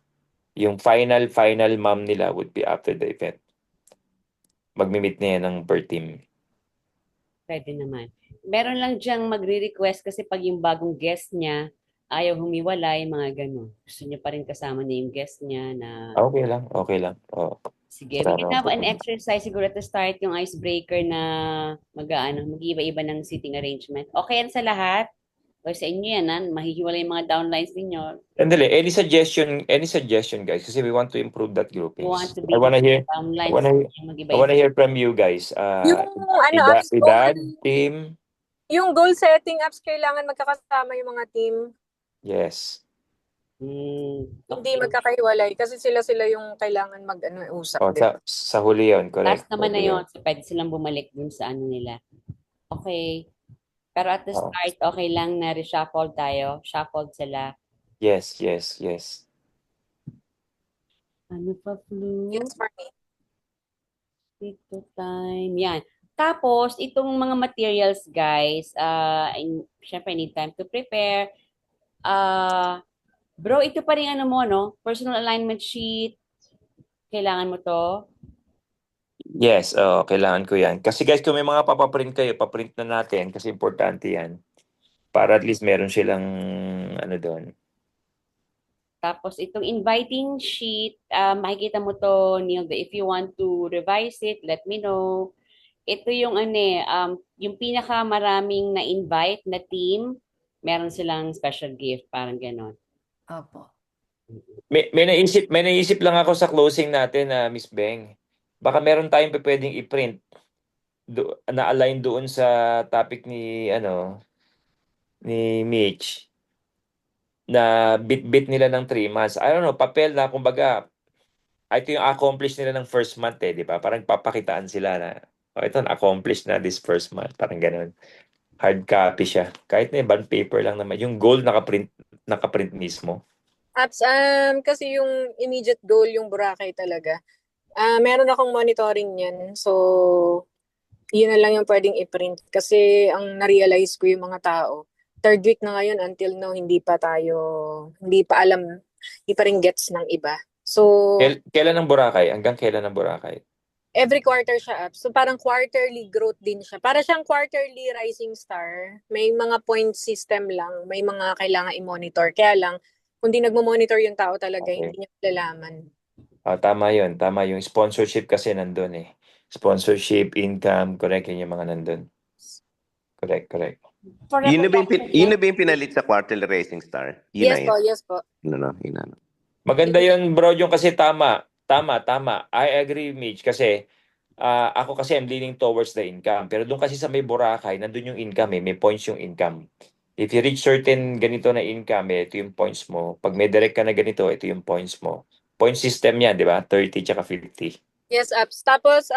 Yung final ma'am nila would be after the event. Magmi-meet na yan ng per team. Pwede naman. Meron lang diyang magre-request kasi pag yung bagong guest niya, ayaw humiwalay, mga gano'n. Gusto niya pa rin kasama niya yung guest niya na, Okay lang, okay lang. Oh, sige, we wala can namang have an problema. exercise siguro at the start, yung icebreaker na mag-iiba-iba ng seating arrangement. Okay yan sa lahat? O sa inyo yan, mahihiwalay yung mga downlines ninyo. Sandali, any suggestion guys? Kasi we want to improve that You want groupings. to I be wanna hear, I downlines, wanna, I mag-iba-iba. wanna hear from you guys. Yung apps Edad, team, yung goal setting apps, kailangan magkakasama yung mga team. yes. Hindi magkakahiwalay kasi sila yung kailangan usap Oh, din. sa huli yun, correct. Last naman na Huli yun, so pwede silang bumalik dun sa nila. Okay. Pero at the Oh. start, okay lang na reshuffle tayo. Shuffled sila. Yes. Ano pa, Flu? Yes, for me. Dito time. Yan. Tapos, itong mga materials, guys, syempre, need time to prepare. Bro, ito pa rin mo, no? Personal alignment sheet. Kailangan mo to? Yes, kailangan ko yan. Kasi guys, kung may mga papaprint kayo, paprint na natin kasi importante yan. Para at least meron silang doon. Tapos itong inviting sheet, makikita mo to, Nilda. If you want to revise it, let me know. Ito yung yung pinakamaraming na-invite na team, meron silang special gift, parang ganon. Opo. May naisip lang ako sa closing natin na Miss Beng. Baka meron tayong pwedeng i-print na align doon sa topic ni Mitch na bit nila ng 3 months. I don't know, papel na kumbaga ito yung accomplish nila ng first month di ba? Parang papakitaan sila na ito na-accomplish na this first month. Parang ganun. Hard copy siya. Kahit na bond paper lang naman. Yung goal nakaprint mismo. Apps, kasi yung immediate goal, yung Boracay talaga. Meron akong monitoring yan. So, yun na lang yung pwedeng i-print. Kasi ang na-realize ko yung mga tao, third week na ngayon until now, hindi pa alam, hindi pa rin gets ng iba. So, Kailan ang Boracay? Hanggang kailan ang Boracay? every quarter siya up. So, parang quarterly growth din siya. Para siyang quarterly rising star. May mga point system lang. May mga kailangan i-monitor. Kaya lang, kung di nagmo-monitor yung tao talaga, Okay. hindi niya malalaman. Tama yun. Tama yung sponsorship kasi nandun Sponsorship, income, correct yun yung mga nandun. Correct. Yun na ba yung pinalit sa quarterly racing star? Yun na yun. Yes po. Yun na. Maganda yun, bro, yung kasi tama. I agree, Mitch, kasi ako kasi I'm leaning towards the income. Pero doon kasi sa may Boracay, nandun yung income may points yung income. If you reach certain ganito na income, ito yung points mo. Pag may direct ka na ganito, ito yung points mo. Point system yan, di ba? 30 tsaka 50. Yes, apps. Tapos,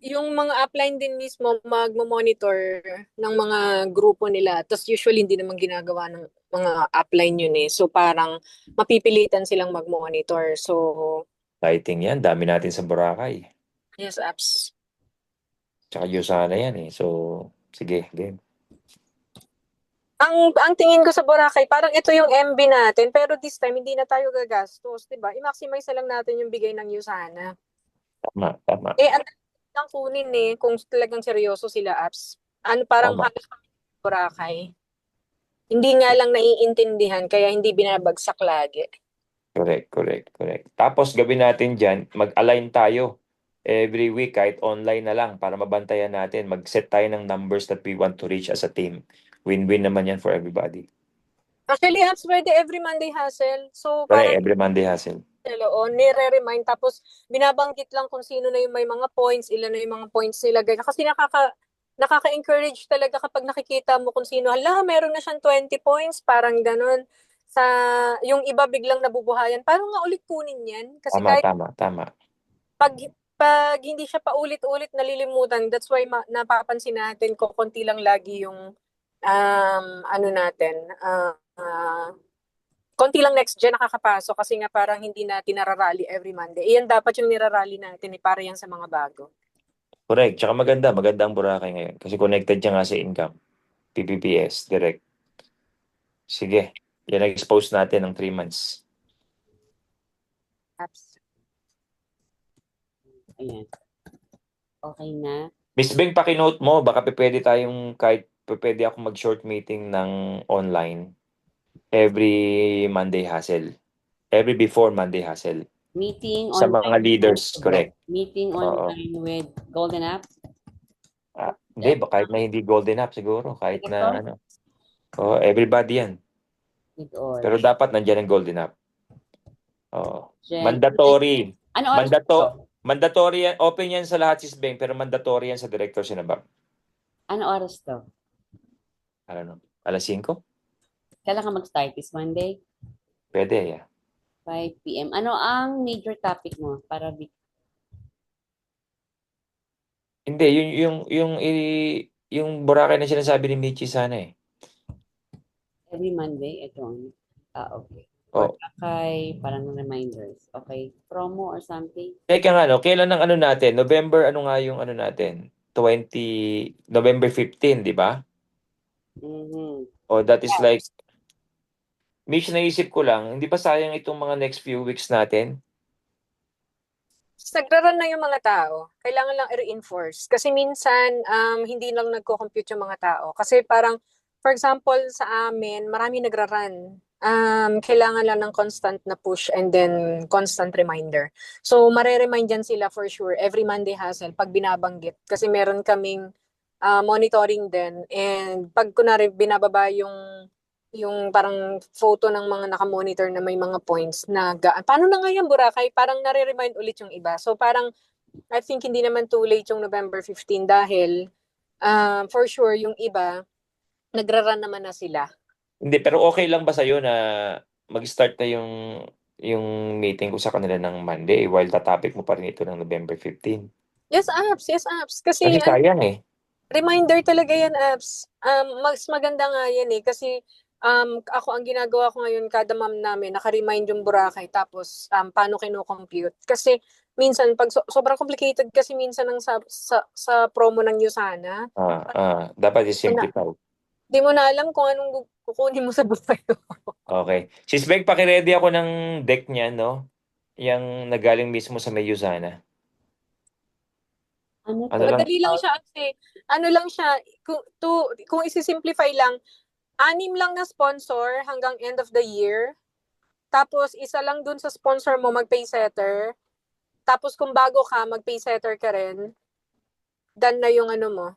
yung mga upline din mismo magmo-monitor ng mga grupo nila. Tapos usually hindi naman ginagawa ng mga upline yun So parang mapipilitan silang mag-monitor. So, Lighting yan, dami natin sa Boracay. yes, apps. Tsaka Yusana yan So, sige, game. Ang tingin ko sa Boracay, parang ito yung MB natin, pero this time hindi na tayo gagastos, 'di ba? I-maximize na lang natin yung bigay ng Yusana. Tama. Ang lang kunin kung talagang seryoso sila, apps. Parang Tama. halos Boracay. Hindi nga lang naiintindihan kaya hindi binabagsak lagi. Correct. Tapos gawin natin dyan, mag-align tayo every week kahit online na lang para mabantayan natin. Mag-set tayo ng numbers that we want to reach as a team. Win-win naman yan for everybody. Actually, apps pwede every Monday hustle. So, Correct, parang every Monday hustle. nire-remind tapos binabanggit lang kung sino na yung may mga points, ilan na yung mga points nila. Ganyan. Kasi nakaka-encourage talaga kapag nakikita mo kung sino, hala, meron na siyang 20 points, parang ganun. Sa yung iba biglang nabubuhayan, parang nga ulit kunin yan. Kasi kahit Tama. pag hindi siya paulit-ulit nalilimutan, that's why napapansin natin ko konti lang lagi yung konti lang next gen nakakapasok kasi nga parang hindi natin nararally every Monday. Iyan dapat yung nirarally natin para yan sa mga bago. Correct. Tsaka maganda ang Boracay ngayon kasi connected siya nga sa income. PPPS, direct. Sige, yan expose natin ng 3 months. Apps. Ayan. Okay na. Miss Beng, pakinote mo, baka pwede tayong pwede ako mag-short meeting ng online every Monday hustle. Every before Monday hustle. Meeting Sa online. mga leaders, correct. Meeting online with Golden App. Hindi, kahit na hindi golden app siguro. Kahit na ano. Everybody yan. With all. Pero dapat nandiyan ang golden app. Jen. Mandatory. Ano oras to? Mandatory yan. Open yan sa lahat, Sis Beng, pero mandatory yan sa director sinabak. Ano oras to? Ano? Alas 5? Kailan ka mag-start this Monday? Pwede, yeah. 5 p.m. Ano ang major topic mo para Hindi, yung Boracay na sinasabi ni Michi sana eh. every Monday? Ito. Okay. Oh. Boracay, parang reminders. Okay. Promo or something? Teka nga, no? Kailan ang ano natin? November, ano nga yung ano natin? November 15, di ba? Oh, that is like, Mitch, naisip ko lang, hindi ba sayang itong mga next few weeks natin? Nagra-run na yung mga tao. Kailangan lang i-reinforce. Kasi minsan, hindi lang nagko-compute yung mga tao. Kasi parang, for example, sa amin, marami nagra-run. Kailangan lang ng constant na push and then constant reminder. So, mare-remind yan sila for sure. Every Monday hustle, pag binabanggit. Kasi meron kaming monitoring din. And pag kunwari binababa yung parang photo ng mga nakamonitor na may mga points na paano na nga yan, Boracay? Parang nare-remind ulit yung iba. So parang I think hindi naman too late yung November 15 dahil for sure yung iba nagra-run naman na sila. Hindi, pero okay lang ba sa'yo na mag-start na yung meeting ko sa kanila ng Monday while topic mo pa rin ito ng November 15? Yes, apps. Kasi sayang eh. Reminder talaga yan, apps. Mas maganda nga yan eh. Kasi ako ang ginagawa ko ngayon, kada ma'am namin, naka-remind yung Boracay, tapos paano kino-compute. Kasi minsan, pag sobrang complicated kasi minsan ng sa promo ng Usana. Dapat i-simplify. Di mo na alam kung anong kukunin mo sa buffet. Okay. Sis Beng, pakiready ako ng deck niya, no? Yung nagaling mismo sa may Usana. Ano Madali lang siya kasi, kung isi-simplify lang, 6 lang na sponsor hanggang end of the year. Tapos, isa lang dun sa sponsor mo mag-pay setter. Tapos, kung bago ka, mag-pay setter ka rin. Dan na yung ano mo.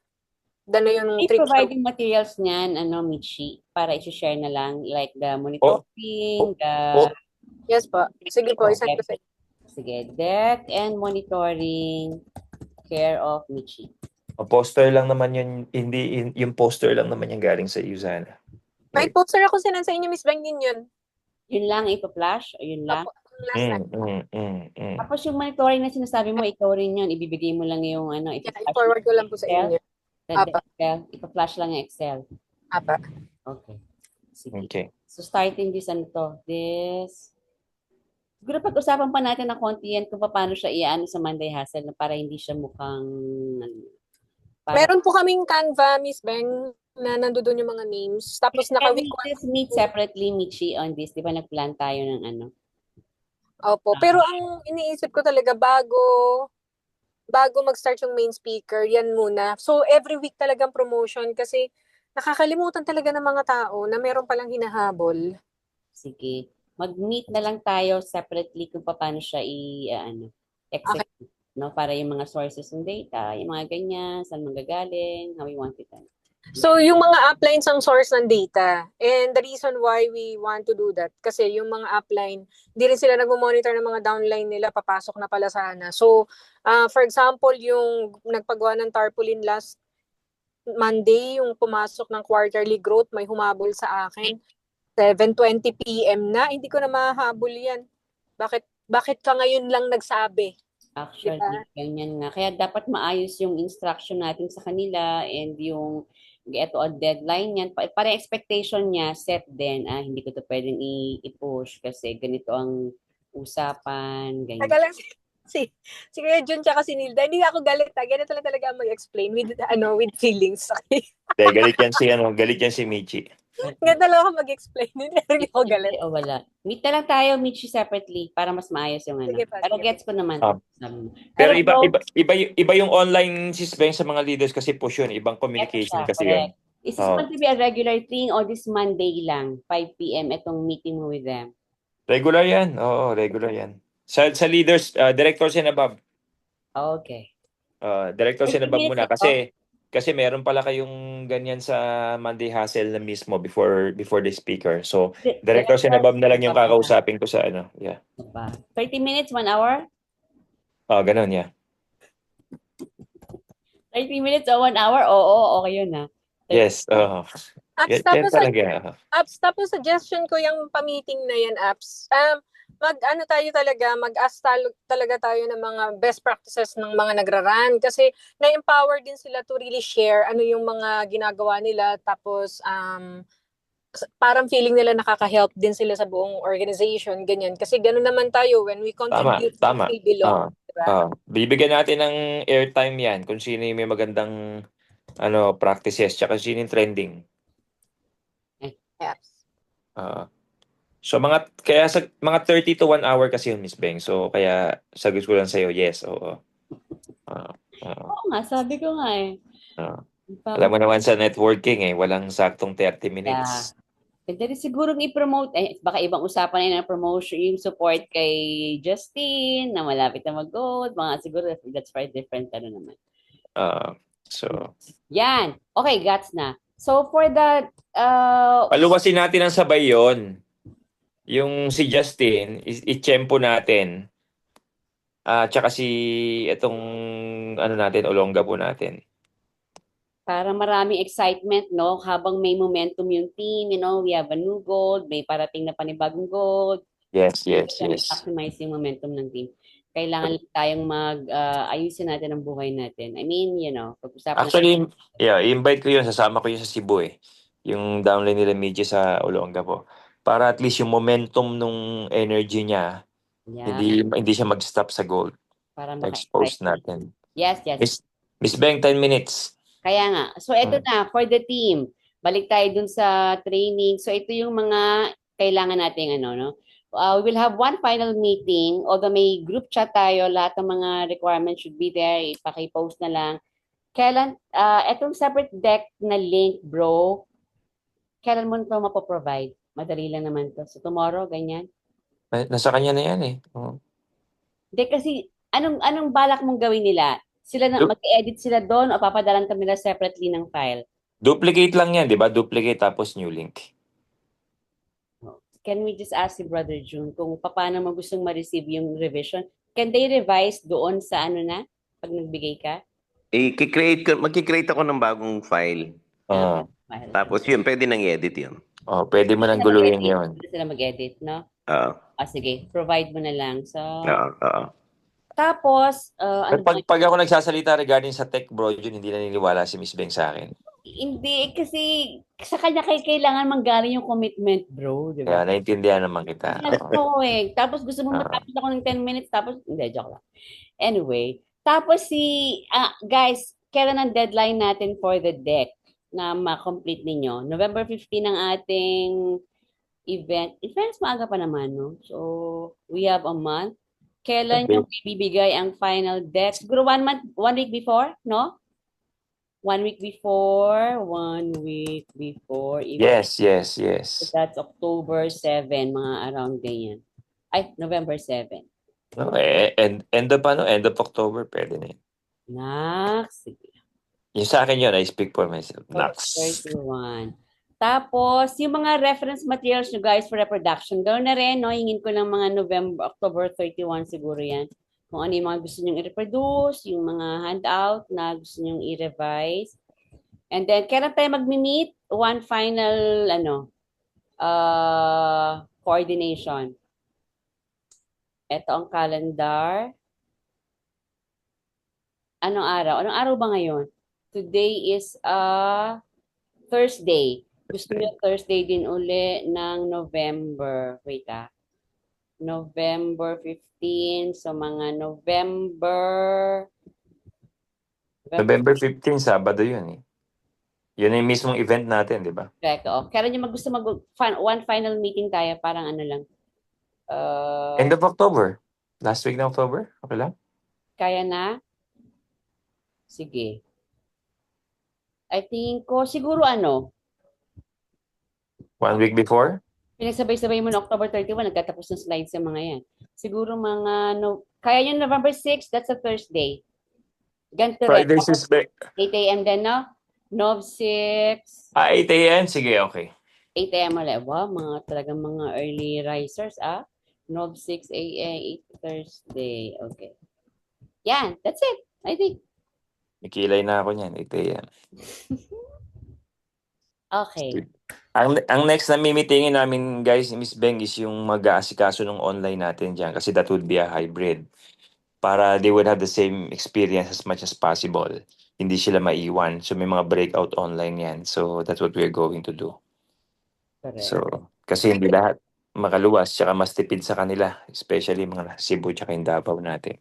Dan na yung trip. Providing materials niyan, Michi, para i-share na lang, like the monitoring, Yes po. Sige po, isang ko sa inyo. Sige, deck and monitoring, care of Michi. Poster lang naman yun, hindi yung poster lang naman yung galing sa Usana. May poster ako sinan sa inyo, Miss Beng, din yun. Yun lang ipa-flash o yun lang? Tapos yung monitoring na sinasabi mo, ikaw rin yun. Ibibigay mo lang yung i-forward ko lang po sa inyo. Ipa-flash lang yung Excel. Apa. Okay. Sige. Okay. So starting this siguro pag-usapan pa natin na konti yan kung paano siya iaan sa Monday Hustle na para hindi siya mukhang meron po kaming Canva, Miss Beng, na nandoon yung mga names. Tapos naka-week just meet separately, Michi, on this. Di ba nag-plan tayo ng Opo. Pero ang iniisip ko talaga bago mag-start yung main speaker, yan muna. So every week talagang promotion kasi nakakalimutan talaga ng mga tao na meron palang hinahabol. Sige. mag-meet na lang tayo separately kung paano siya execute, no? Para yung mga sources ng data, yung mga ganyan, saan manggagaling, how we want it done. So, yung mga uplines ang source ng data. And the reason why we want to do that, kasi yung mga upline, hindi rin sila nag-monitor ng mga downline nila, papasok na pala sana. So, for example, yung nagpagawa ng tarpaulin last Monday, yung pumasok ng quarterly growth, may humabol sa akin. 7:20 PM na, hindi ko na mahahabol yan. Bakit ka ngayon lang nagsabi? Actually, Diba? ganyan nga. Kaya dapat maayos yung instruction natin sa kanila and yung ito ang deadline niyan. Para expectation niya, set din. Hindi ko to pwedeng i-push kasi ganito ang usapan, ganyan. Taga lang si Kuya Jun tsaka si Nilda. Hindi ako galit. Ganito lang talaga mag-explain with feelings. Okay? Galit yan si Michi. Ganito lang ako mag-explain. Hindi ako galit. O wala. Meet na lang tayo, meet you separately para mas maayos yung Sige pa, Pero sige gets ko naman. Pero Pero iba yung online Beng sa mga leaders kasi push yun, ibang communication kasi yun. correct. Is this going to be a regular thing or this Monday lang, 5 PM, itong meeting mo with them? Regular yan. Oo, regular yan. Sa leaders, directors and above. Okay. Directors and 20 above muna minutes kasi meron pala kayong ganyan sa Monday Hustle na mismo before the speaker. So, directors and above na lang yung kakausapin ko sa ano. Yeah. 30 minutes, 1 hour? Ganun, yeah. 30 minutes o 1 hour? Oo, okay yun ha. Yes. Apps, tapos suggestion ko yung pa-meeting na yan, apps. Mag-ask talaga tayo ng mga best practices ng mga nagra-run kasi na-empower din sila to really share ano yung mga ginagawa nila tapos parang feeling nila nakaka-help din sila sa buong organization, ganyan. Kasi gano'n naman tayo when we contribute, Tama. we belong. Diba? Bibigyan natin ng airtime yan kung sino yung may magandang practices tsaka sino yung trending. Yes. So kaya sa mga 30 to 1 hour kasi yun, Miss Beng. So kaya sagot ko lang sa'yo, yes, oo. Oo nga, sabi ko nga eh. Alam mo naman sa networking walang saktong 30 minutes. Pwede rin siguro i-promote, baka ibang usapan na yung promotion, yung support kay Justin, na malapit na mag-go, mga siguro that's for different naman. Yan. Okay, gets na. So for the paluwasin natin ang sabay yon. Yung si Justin, i-tsempo natin. Tsaka si itong Olonga po natin. Para maraming excitement, no? Habang may momentum yung team, we have a new gold, may parating na panibagong gold. Yes. Maximize yung momentum ng team. Kailangan tayong ayusin natin ang buhay natin. I mean, pag-usapan actually, i-invite ko yun, sasama ko yun sa Cebu yung downline nila Midge sa Olonga po. Para at least yung momentum nung energy niya, hindi siya mag-stop sa gold. Para expose natin. Yes. Miss Beng, 10 minutes. Kaya nga. So, ito na, for the team. Balik tayo dun sa training. So, ito yung mga kailangan nating we will have one final meeting. Although may group chat tayo, lahat ng mga requirements should be there. Ipaki-post na lang. Kailan, itong separate deck na link, bro, kailan mo ito mapoprovide? Madali lang naman to. So, tomorrow, ganyan? Nasa kanya na yan eh. Hindi, kasi anong balak mong gawin nila? Sila na mag-edit sila doon o papadalan ka nila separately ng file? Duplicate lang yan, di ba? Duplicate tapos new link. Can we just ask si Brother June kung paano mo gustong ma-receive yung revision? Can they revise doon sa pag nagbigay ka? Mag-create ako ng bagong file. Tapos yun, pwede nang i-edit yun. Pwede mo nang guluhin yun. Pwede sila mag-edit, no? Sige. Provide mo na lang. So, tapos, pag ako nagsasalita regarding sa tech bro, yun, hindi naniniwala si Miss Beng sa akin. Hindi, kasi sa kanya kailangan manggaling yung commitment, bro. Diba? Kaya naintindihan naman kita. Tapos gusto mo matapos ako ng 10 minutes, tapos, hindi, joke lang. Anyway, tapos guys, kailan ang deadline natin for the deck na ma-complete ninyo? November 15 ang ating event. In fairness, maaga pa naman, no? So, we have a month. Kailan yung bibigay ang final deck? Siguro 1 week before, no? 1 week before. 1 week before. Yes, yes, So yes. that's October 7, mga around ganyan. Ay, November 7. No, end of end of October, pwede na yun. Nax, sige. Yung sa akin yun, I speak for myself. October Nax. 31. Tapos, yung mga reference materials nyo guys for reproduction, gawin na rin, no? Hingin ko ng mga October 31 siguro yan. Kung ano yung mga gusto nyo i-reproduce, yung mga handout na gusto nyo i-revise. And then, kailan tayo mag-meet? One final, coordination. Ito ang calendar. Anong araw? Anong araw ba ngayon? Today is Thursday. Gusto niyo Thursday din uli ng November. Wait November 15. So, mga November 15, Sabado yun eh. Yun yung mismong event natin, di ba? Correct. Kailan niyo gusto one final meeting tayo? Parang ano lang. End of October. Last week ng October. Okay lang? Kaya na? Sige. I think ko, siguro 1 week before? pinagsabay-sabay mo na October 31, nagtatapos ng slides sa mga yan. Siguro mga, kaya yun November 6, that's a Thursday. Ganito rin. Friday is 8 a.m. din, no? Nov 6. 8 a.m. Sige, okay. 8 a.m. ulit. Wow, talagang mga early risers, Nov 6 a.m. 8 Thursday. Okay. Yan, that's it. I think. Nakilay na ako niyan, 8 a.m. Okay. Ang next na mimitingin namin, guys, Miss Beng, is yung mag-aasikaso ng online natin dyan kasi that would be a hybrid para they would have the same experience as much as possible. Hindi sila maiwan. So may mga breakout online yan. So that's what we're going to do. Correct. So, kasi hindi lahat makaluwas tsaka mas tipid sa kanila, especially mga Cebu tsaka yung Davao natin.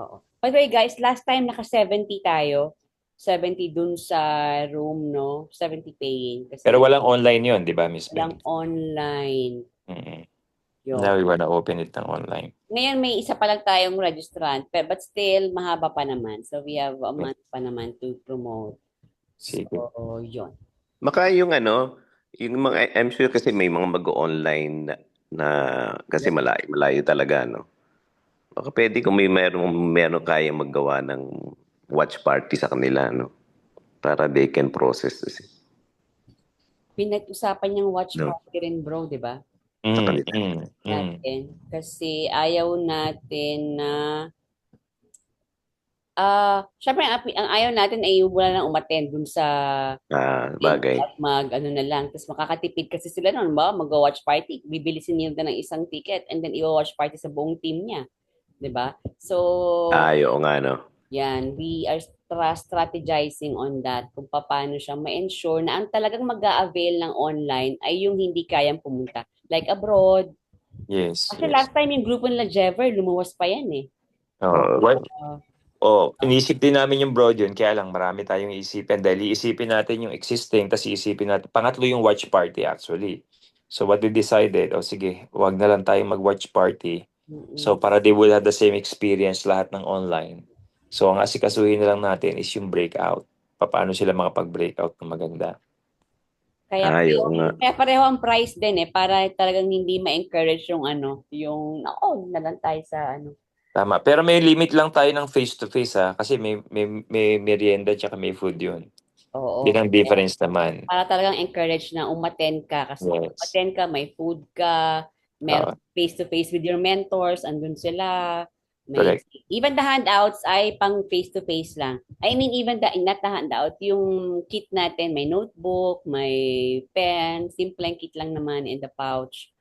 Oo. By the way, guys, last time naka 70 tayo. 70 dun sa room, no? 70 paying. Kasi Pero walang online yun, di ba, Miss walang Beng? online. Yun. Now we wanna open it ng online. Ngayon may isa pa lang tayong registrant, but still mahaba pa naman. So we have a month pa naman to promote. Sige. So, yun. Baka yung yung mga, I'm sure kasi may mga mag-online na kasi malayo talaga, no? Baka pwede kung meron kayang maggawa ng watch party sa kanila, no? Para they can process this. Pinag-usapan niyang watch No. party rin, bro, di ba? Natin. Kasi ayaw natin na syempre ang ayaw natin ay wala nang umattend dun sa Bagay. at na lang. Tapos makakatipid kasi sila noon, mag-watch party. Bibili si Nilda ng isang ticket and then i-watch party sa buong team niya. 'Di ba? So, Oo nga, no? yan, we are strategizing on that kung paano siya ma-ensure na ang talagang mag-a-avail ng online ay yung hindi kayang pumunta. Like abroad. Yes. Kasi last time yung grupo nila Jever, lumuwas pa yan eh. Inisip din namin yung broad yun, kaya lang marami tayong iisipin dahil iisipin natin yung existing, tapos iisipin natin, pangatlo yung watch party actually. So what we decided, sige, wag na lang tayong mag-watch party. So para they will have the same experience lahat ng online. So ang asikasuhin na lang natin is yung breakout. Paano sila makapag-breakout ng maganda. Kaya pareho ang price din para talagang hindi ma-encourage yung na lang tayo sa Tama. Pero may limit lang tayo ng face-to-face kasi may merienda tsaka may food yun. Oo. Yun ang difference naman. Para talagang encourage na umattend ka kasi umattend ka, may food ka, meron face-to-face with your mentors, andun sila. Correct. Even the handouts ay pang face-to-face lang. I mean, even not the handout, yung kit natin, may notebook, may pen, simpleng kit lang naman in the pouch.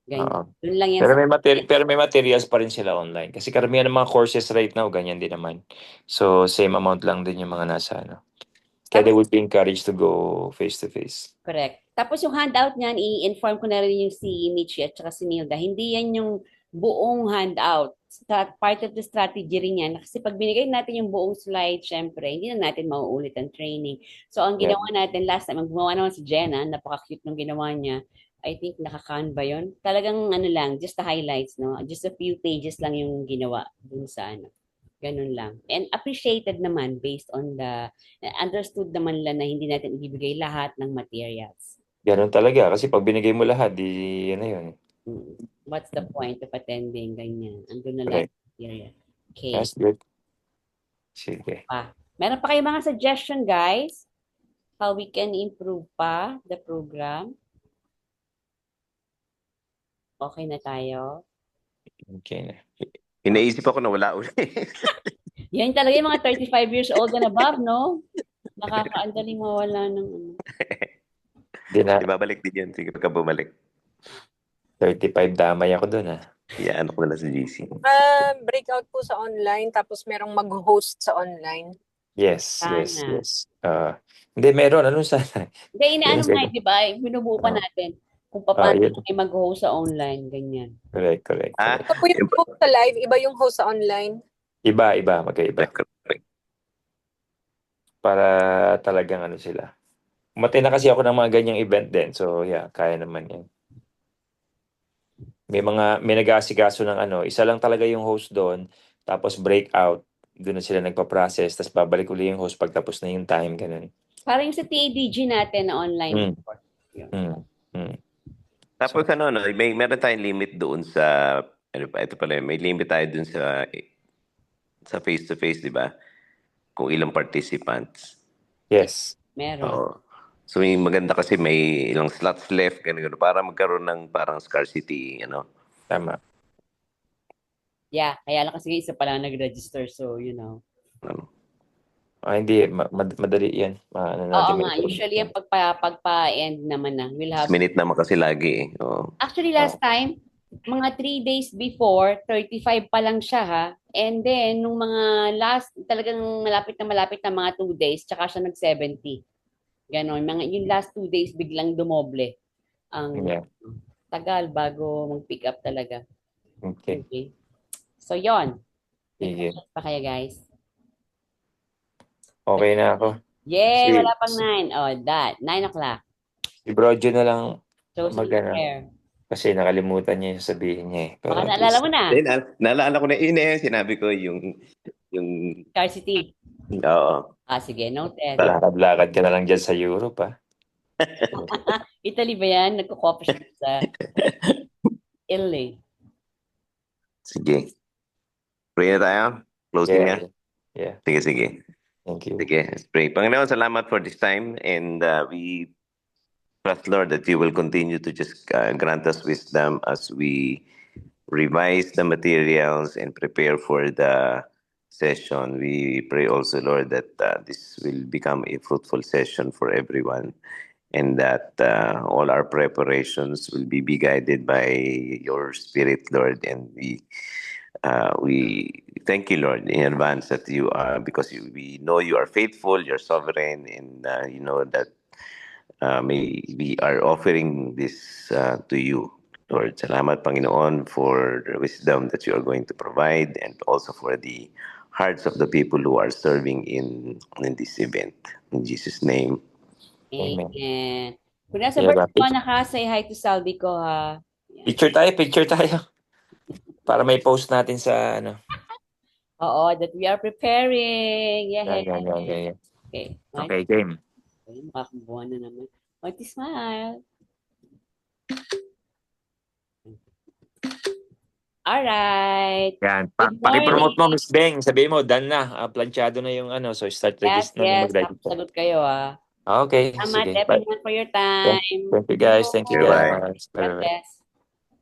Ganyan. Doon lang yan. Pero may materials pa rin sila online. Kasi karamihan ng mga courses right now, ganyan din naman. So, same amount lang din yung mga nasa Kaya they would be encouraged to go face-to-face. Correct. Tapos yung handout niyan, i-inform ko na rin yung si Michi at saka si Nilda. Hindi yan yung buong handout. Part of the strategy rin yan. Kasi pag binigay natin yung buong slide, syempre, hindi na natin mauulit ang training. So, ang ginawa natin last time, ang gumawa naman si Jenna, napaka-cute nung ginawa niya. I think naka-Canva yun. Talagang lang, just the highlights, no? Just a few pages lang yung ginawa dun sa Ganun lang. And appreciated naman based on understood naman nila na hindi natin ibibigay lahat ng materials. Ganun talaga. Kasi pag binigay mo lahat, di ano yun. What's the point of attending? Ganyan. Andun na lahat Correct. ng material. Okay. That's good. Sige. Meron pa kayong mga suggestion, guys? How we can improve pa the program? Okay na tayo? Okay na. Inaisip ako na wala uli. Yan talaga yung mga 35 years old and above, no? Nakakaandaling mawala ng ano. Di na, Di babalik din yun. Sige, pagka bumalik. 35 damay ako dun ah. Iyaan ko na lang sa GC. Breakout po sa online, tapos merong mag-host sa online. Yes, yes, Sana. yes. Hindi, meron. Anong sana? Hindi, inaano Yes, nga, di ba? Binubuo pa natin kung paano yun. tayo mag-host sa online, ganyan. Correct, correct. Ah, correct. Ito po yung host sa live, iba yung host sa online. Iba, magkaiba. correct. Para talagang ano sila. Umatay na kasi ako ng mga ganyang event din. So, yeah, kaya naman yan. May nag-aasikaso ng ano, isa lang talaga yung host doon, tapos breakout, doon na sila nagpa-process, tapos babalik uli yung host pag tapos na yung time, ganun. Parang yung sa TADG natin na online. Tapos ano, no, meron tayong limit doon sa, ano pa, ito pala, may limit tayo doon sa face-to-face, di ba? Kung ilang participants. Yes. Meron. Oo. So, yung maganda kasi may ilang slots left, ganun, para magkaroon ng parang scarcity, ano. Tama. Yeah, kaya lang kasi isa pa lang nag-register, so you know. Hindi, madali yan. Ano natin, Oo nga, usually yung pagpa-end naman na. We'll have... Minute naman kasi lagi eh. Oo. Actually, last time, mga 3 days before, 35 pa lang siya ha. And then, nung mga talagang malapit na mga 2 days, tsaka siya nag-70. Ganon. Yung last 2 days, biglang dumoble. Yeah. Tagal bago mag-pick up talaga. Okay. So, yon. Sige. Pa kaya, guys? Okay na ako. Yay! Wala pang 9. Oh, 9 o'clock. Si Brojo na lang Chosen prayer. kasi nakalimutan niya yung sabihin niya eh. Baka naalala mo na. Naalala ko na sinabi ko yung Scarcity. oo. Sige, noted. Lakad-lakad ka na lang dyan sa Europe ah. Italy ba yan? Nagko-copy siya sa Italy. Sige. Pray na tayo? Closing na? Yeah. Sige. Thank you. Sige, let's pray. Panginoon, salamat for this time, and we trust, Lord, that you will continue to just grant us wisdom as we revise the materials and prepare for the session. We pray also, Lord, that this will become a fruitful session for everyone, and that all our preparations will be guided by your Spirit, Lord, and we thank you, Lord, in advance that you are, because we know you are faithful, you're sovereign, and you know that we are offering this to you, Lord. Salamat, Panginoon, for the wisdom that you are going to provide, and also for the hearts of the people who are serving in this event. In Jesus' name. Amen. Kung nasa Barcelona ka, say hi to Saldi ko ha. Picture tayo. Para may post natin sa ano. Oo, that we are preparing. Yeah. Okay, game. Makakubuhan na naman. Smile. Alright. Yan. Paki-promote mo, Miss Beng. Sabihin mo, done na. Planchado na yung ano. So, start register na mag-register. Sagot kayo Okay. Salamat Sige. everyone for your time. Thank you guys. Thank you Bye. guys. God bless.